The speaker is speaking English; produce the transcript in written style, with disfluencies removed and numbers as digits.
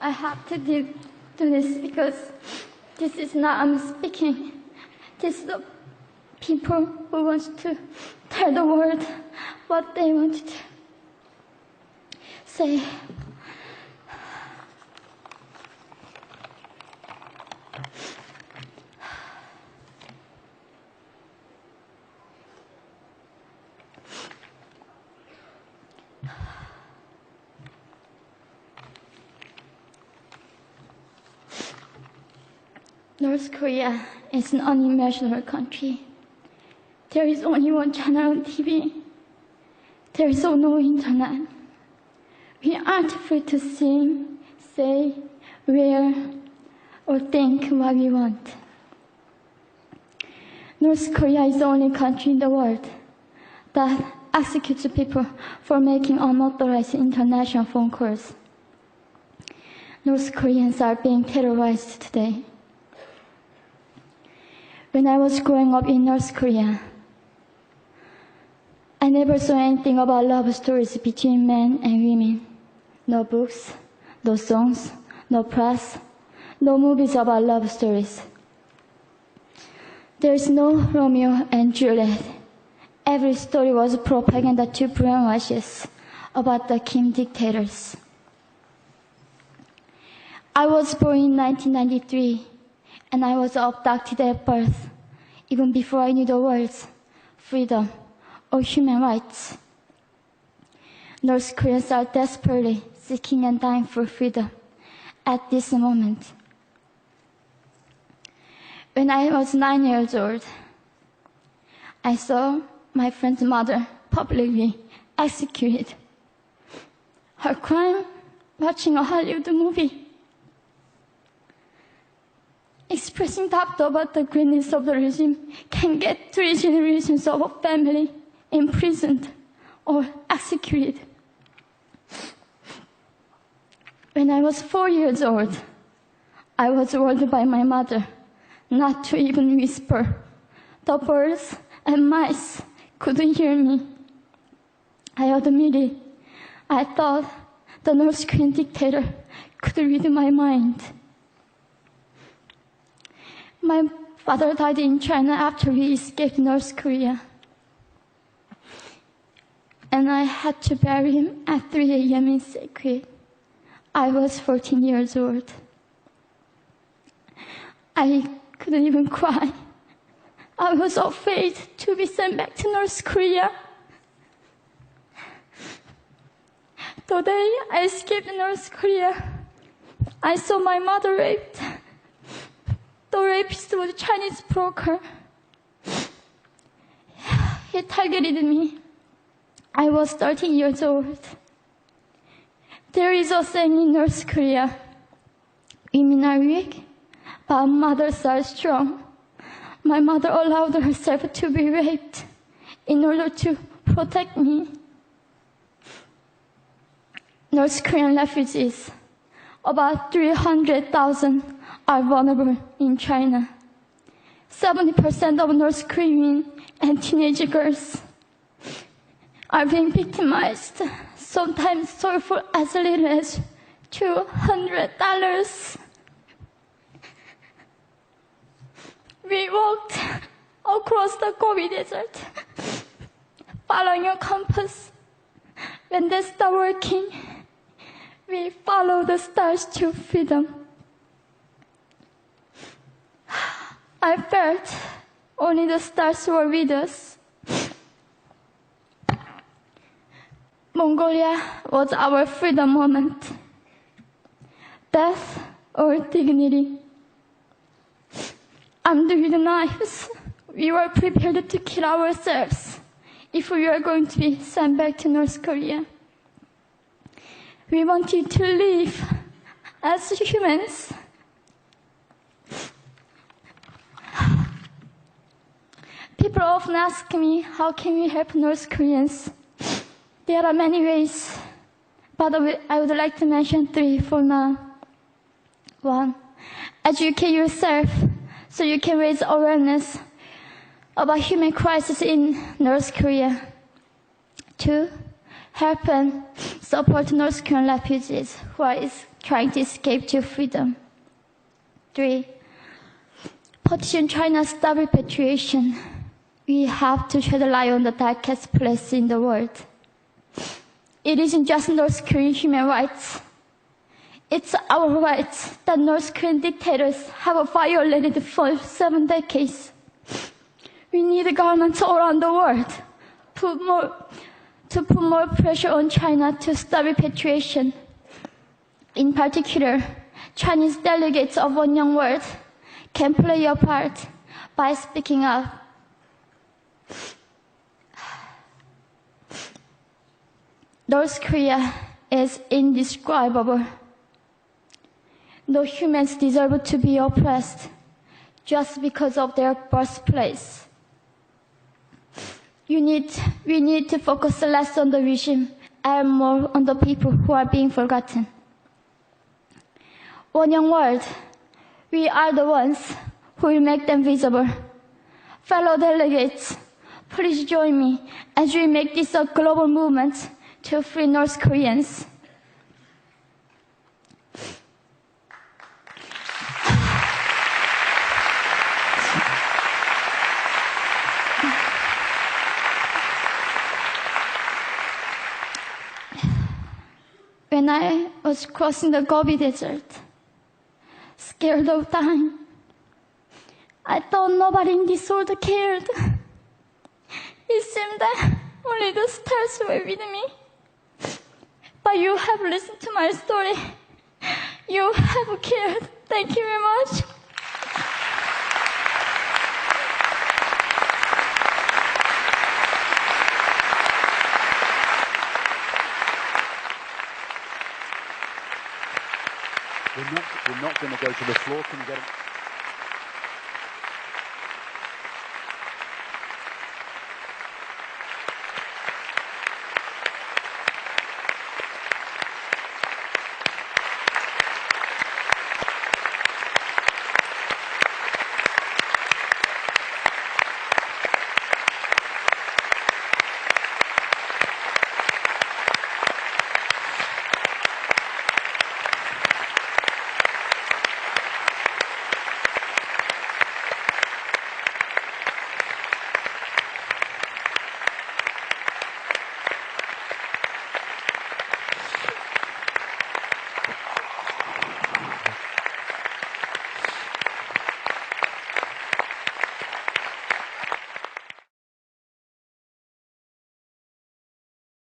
I have to do this because this is not I'm speaking. This is the people who want to tell the world what they want to say. North Korea is an unimaginable country. There is only one channel on TV. There is no internet. We aren't free to sing, say, wear, or think what we want. North Korea is the only country in the world that executes people for making unauthorized international phone calls. North Koreans are being terrorized today. When I was growing up in North Korea, I never saw anything about love stories between men and women. No books, no songs, no press, no movies about love stories. There is no Romeo and Juliet. Every story was propaganda to brainwash us about the Kim dictators. I was born in 1993. And I was abducted at birth, even before I knew the words freedom or human rights. North Koreans are desperately seeking and dying for freedom at this moment. When I was 9 years old, I saw my friend's mother publicly executed. Her crime, watching a Hollywood movie. Expressing doubt about the greatness of the regime can get 3 generations of a family imprisoned or executed. When I was 4 years old, I was warned by my mother not to even whisper. The birds and mice couldn't hear me. I admitted I thought the North Korean dictator could read my mind. My father died in China after we escaped North Korea. And I had to bury him at 3 a.m. in secret. I was 14 years old. I couldn't even cry. I was afraid to be sent back to North Korea. The day I escaped North Korea, I saw my mother raped. The rapist was a Chinese broker. He targeted me. I was 13 years old. There is a saying in North Korea, women are weak, but mothers are strong. My mother allowed herself to be raped in order to protect me. North Korean refugees, about 300,000, are vulnerable in China. 70% of North Korean and teenage girls are being victimized, sometimes sold for as little as $200. We walked across the Gobi Desert, following a compass. When they stopped working, we followed the stars to freedom. I felt only the stars were with us. Mongolia was our freedom moment. Death or dignity. Armed with knives, we were prepared to kill ourselves if we were going to be sent back to North Korea. We wanted to live as humans. People often ask me, how can we help North Koreans? There are many ways, but I would like to mention 3 for now. 1, educate yourself so you can raise awareness about human crisis in North Korea. 2, help and support North Korean refugees who are trying to escape to freedom. 3. Petition China stop repatriation. We have to shed a light on the darkest place in the world. It isn't just North Korean human rights. It's our rights that North Korean dictators have violated for 7 decades. We need governments all around the world to put more pressure on China to stop repatriation. In particular, Chinese delegates of One Young World can play a part by speaking up. North Korea is indescribable. No humans deserve to be oppressed just because of their birthplace. We need to focus less on the regime and more on the people who are being forgotten. One Young World, we are the ones who will make them visible. Fellow delegates, please join me as we make this a global movement to free North Koreans. When I was crossing the Gobi Desert, scared of dying, I thought nobody in this world cared. It seemed that only the stars were with me. But you have listened to my story. You have cared. Thank you very much. We're not going to go to the floor. Can you get